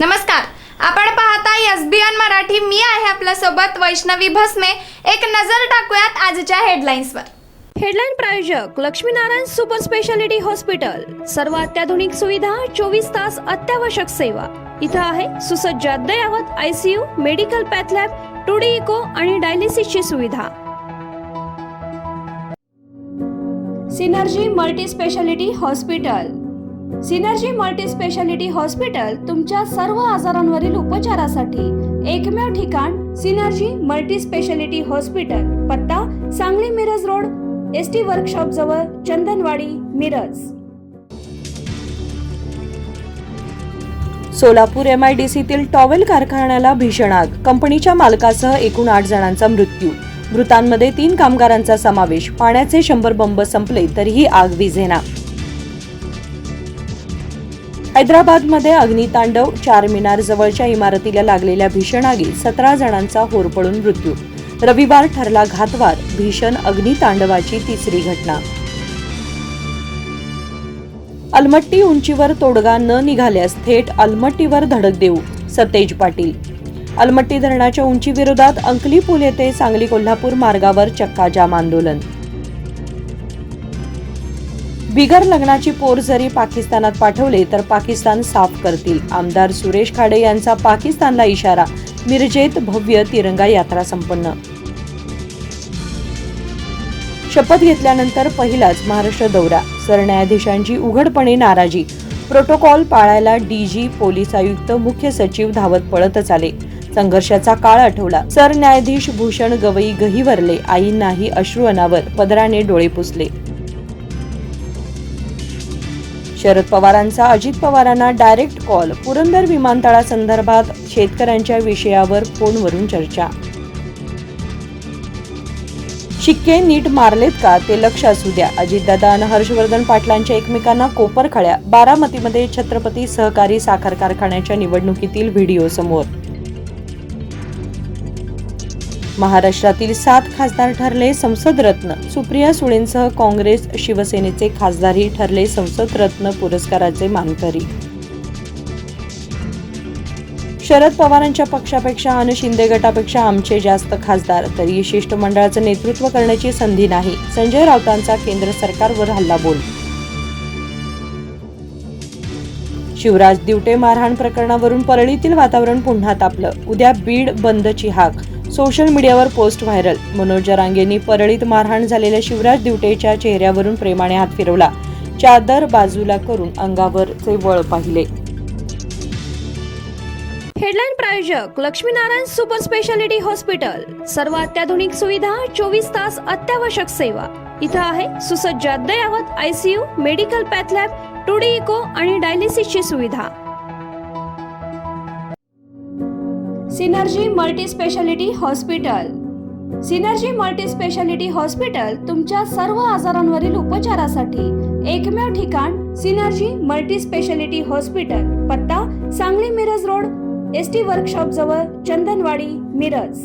नमस्कार, आपण पाहताय एसबीएन मराठी. मी आहे आपल्या सोबत वैष्णवी भस्मे. एक नजर टाकूयात आजच्या हेडलाईन्सवर. हेडलाईन प्रायोजक लक्ष्मीनारायण सुपर स्पेशालिटी हॉस्पिटल. सर्व अत्याधुनिक सुविधा, 24 तास अत्यावश्यक सेवा. इथं आहे सुसज्ज अद्ययावत ICU, medical path lab, 2D echo आणि डायलिसिसची सुविधा. Synergy multi speciality hospital. Synergy multi speciality hospital तुमच्या सर्व आजारांवरील उपचारासाठी एकमेव ठिकाण. Synergy multi speciality hospital. पत्ता Sangli Miraj road, ST workshop जवळ, चंदनवाडी, मिरज. सोलापूर MIDCतील टॉवेल कारखान्याला भीषण आग. कंपनीच्या मालकासह एकूण 8 जणांचा मृत्यू. मृतांमध्ये 3 कामगारांचा समावेश. पाण्याचे 100 बंब संपले तरीही आग विझेना. हैदराबादमध्ये अग्नितांडव. चारमिनार जवळच्या इमारतीला लागलेल्या भीषण आगीत 17 जणांचा होरपळून मृत्यू. रविवार ठरला घातवार. भीषण अग्नितांडवाची 3री घटना. अलमट्टी उंचीवर तोडगा न निघाल्यास थेट अलमट्टीवर धडक देऊ, सतेज पाटील. अलमट्टी धरणाच्या उंचीविरोधात अंकली पूल येथे सांगली कोल्हापूर मार्गावर चक्काजाम आंदोलन. बिगर लग्नाची पोर जरी पाकिस्तानात पाठवले तर पाकिस्तान साफ करतील. आमदार सुरेश खाडे यांचा पाकिस्तानला इशारा. मिरजेत भव्य तिरंगा यात्रा संपन्न. शपथ घेतल्यानंतर पहिलाच महाराष्ट्र दौरा. सरन्यायाधीशांची उघडपणे नाराजी. प्रोटोकॉल पाळायला DG, पोलीस आयुक्त, मुख्य सचिव धावत पळतच आले. संघर्षाचा काळ आठवला. सरन्यायाधीश भूषण गवई गहिवरले. आईंनाही अश्रू अनावर. पदराने डोळे पुसले. शरद पवारांचा अजित पवारांना डायरेक्ट कॉल. पुरंदर विमानतळासंदर्भात शेतकऱ्यांच्या विषयावर फोनवरून चर्चा. शिक्के नीट मारलेत का ते लक्ष असू द्या. अजितदादा आणि हर्षवर्धन पाटलांच्या एकमेकांना कोपरखळ्या. बारामतीमध्ये छत्रपती सहकारी साखर कारखान्याच्या निवडणुकीतील व्हिडिओ समोर. महाराष्ट्रातील 7 खासदार ठरले संसद रत्न. सुप्रिया सुळेंसह काँग्रेस, शिवसेनेचे खासदारही ठरले संसद रत्न पुरस्काराचे मानकरी. शरद पवारांच्या पक्षापेक्षा आणि शिंदे गटापेक्षा आमचे जास्त खासदार, तरी शिष्टमंडळाचं नेतृत्व करण्याची संधी नाही. संजय राऊतांचा केंद्र सरकारवर हल्लाबोल. शिवराज दिवटे मारहाण प्रकरणावरून परळीतील वातावरण पुन्हा तापलं. उद्या बीड बंदची हाक. सोशल मीडियावर पोस्ट व्हायरल. मनोज जरांगेंनी परळीत मारहाण झालेल्या शिवराज दिवटेच्या चेहऱ्यावरून प्रेमाने हात फिरवला. चादर बाजूला करून अंगावरचे वळ पाहिले. हेडलाईन प्रायोजक लक्ष्मीनारायण सुपर स्पेशालिटी हॉस्पिटल. सर्व अत्याधुनिक सुविधा, 24 तास अत्यावश्यक सेवा. इथं आहे सुसज्ज अद्ययावत ICU, medical path lab, 2D echo आणि डायलिसिसची सुविधा. Synergy multi speciality hospital. Synergy multi speciality hospital तुमच्या सर्व आजारांवरील उपचारासाठी एकमेव ठिकाण. Synergy multi speciality hospital. पत्ता Sangli Miraj road, ST workshop जवळ, चंदनवाडी, मिरज.